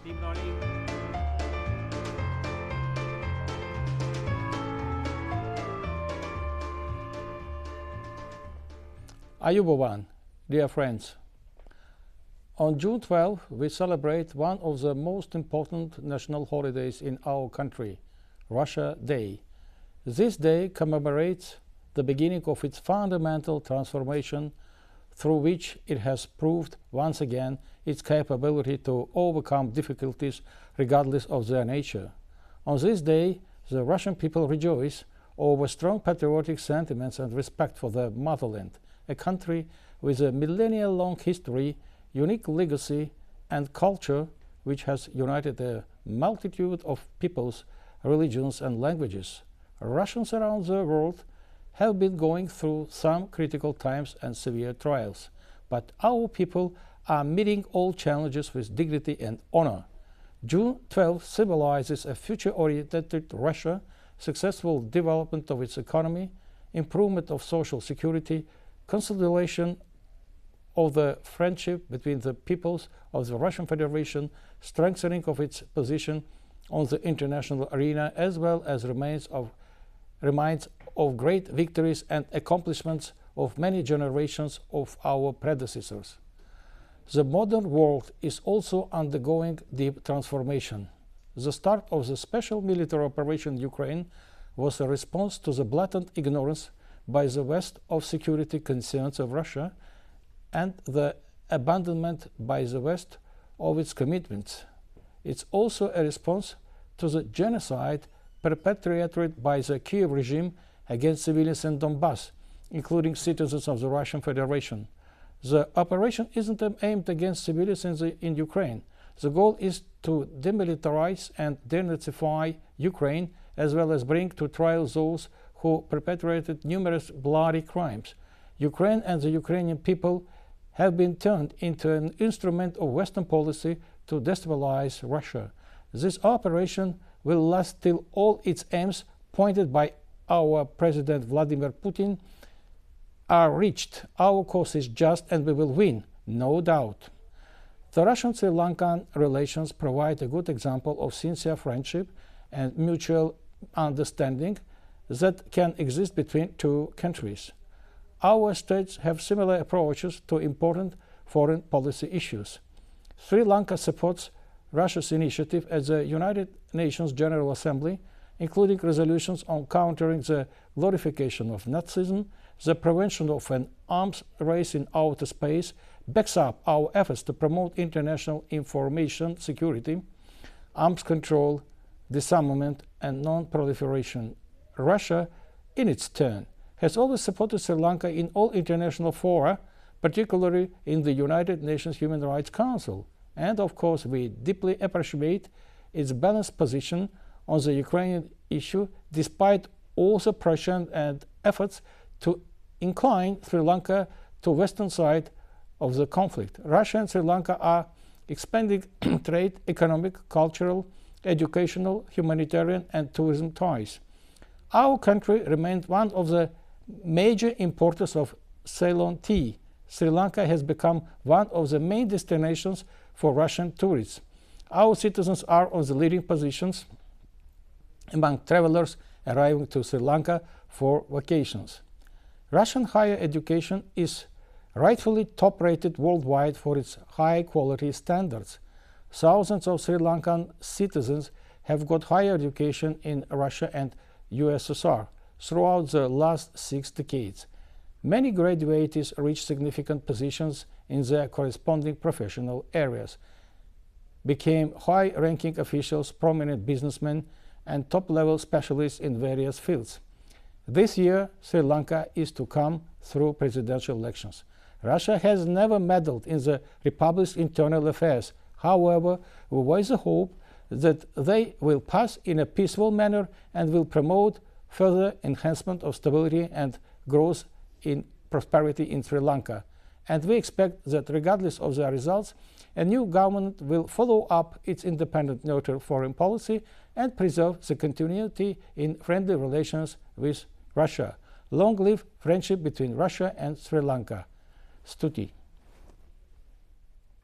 Team Nordic. Ayubovan, dear friends. On June 12, we celebrate one of the most important national holidays in our country, Russia Day. This day commemorates the beginning of its fundamental transformation, through which it has proved once again its capability to overcome difficulties regardless of their nature. On this day, the Russian people rejoice over strong patriotic sentiments and respect for their motherland, a country with a millennia-long history, unique legacy and culture, which has united a multitude of peoples, religions and languages. Russians around the world have been going through some critical times and severe trials, but our people are meeting all challenges with dignity and honor. June 12 symbolizes a future-oriented Russia, successful development of its economy, improvement of social security, consolidation of the friendship between the peoples of the Russian Federation, strengthening of its position on the international arena, as well as reminds of great victories and accomplishments of many generations of our predecessors. The modern world is also undergoing deep transformation. The start of the special military operation in Ukraine was a response to the blatant ignorance by the West of security concerns of Russia and the abandonment by the West of its commitments. It's also a response to the genocide perpetrated by the Kiev regime against civilians in Donbass, including citizens of the Russian Federation. The operation isn't aimed against civilians in Ukraine. The goal is to demilitarize and denazify Ukraine, as well as bring to trial those who perpetrated numerous bloody crimes. Ukraine and the Ukrainian people have been turned into an instrument of Western policy to destabilize Russia. This operation will last till all its aims pointed by our President Vladimir Putin are reached. Our cause is just and we will win, no doubt. The Russian-Sri Lankan relations provide a good example of sincere friendship and mutual understanding that can exist between two countries. Our states have similar approaches to important foreign policy issues. Sri Lanka supports Russia's initiative at the United Nations General Assembly, including resolutions on countering the glorification of Nazism, the prevention of an arms race in outer space, backs up our efforts to promote international information security, arms control, disarmament, and non-proliferation. Russia, in its turn, has always supported Sri Lanka in all international fora, particularly in the United Nations Human Rights Council. And of course, we deeply appreciate its balanced position on the Ukrainian issue, despite all the pressure and efforts to incline Sri Lanka to the western side of the conflict. Russia and Sri Lanka are expanding trade, economic, cultural, educational, humanitarian, and tourism ties. Our country remained one of the major importers of Ceylon tea. Sri Lanka has become one of the main destinations for Russian tourists. Our citizens are on the leading positions among travelers arriving to Sri Lanka for vacations. Russian higher education is rightfully top-rated worldwide for its high-quality standards. Thousands of Sri Lankan citizens have got higher education in Russia and USSR throughout the last 6 decades. Many graduates reach significant positions in their corresponding professional areas, became high-ranking officials, prominent businessmen, and top-level specialists in various fields. This year, Sri Lanka is to come through presidential elections. Russia has never meddled in the republic's internal affairs. However, we voice the hope that they will pass in a peaceful manner and will promote further enhancement of stability and growth in prosperity in Sri Lanka. And we expect that regardless of the results, a new government will follow up its independent neutral foreign policy and preserve the continuity in friendly relations with Russia. Long live friendship between Russia and Sri Lanka. Stuti.